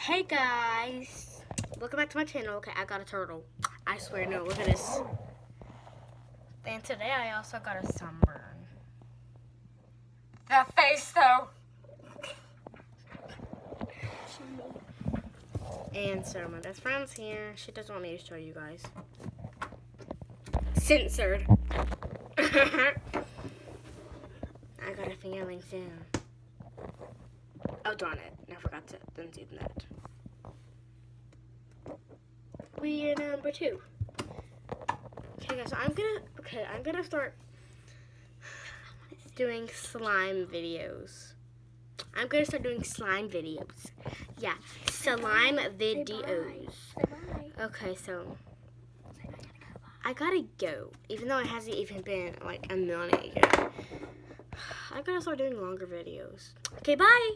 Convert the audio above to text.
Hey guys, welcome back to my channel. Okay, I got a turtle. I swear, no, look at this. And today I also got a sunburn. That face though. And so my best friend's here. She doesn't want me to show you guys. Censored. I got a feeling soon. Oh darn it! I forgot to do that. We are number 2. Okay, guys. So I'm gonna start doing slime videos. I'm gonna start doing slime videos. Yeah, slime videos. Okay, so I gotta go. Even though it hasn't even been like a minute yet. I gotta start doing longer videos. Okay, bye.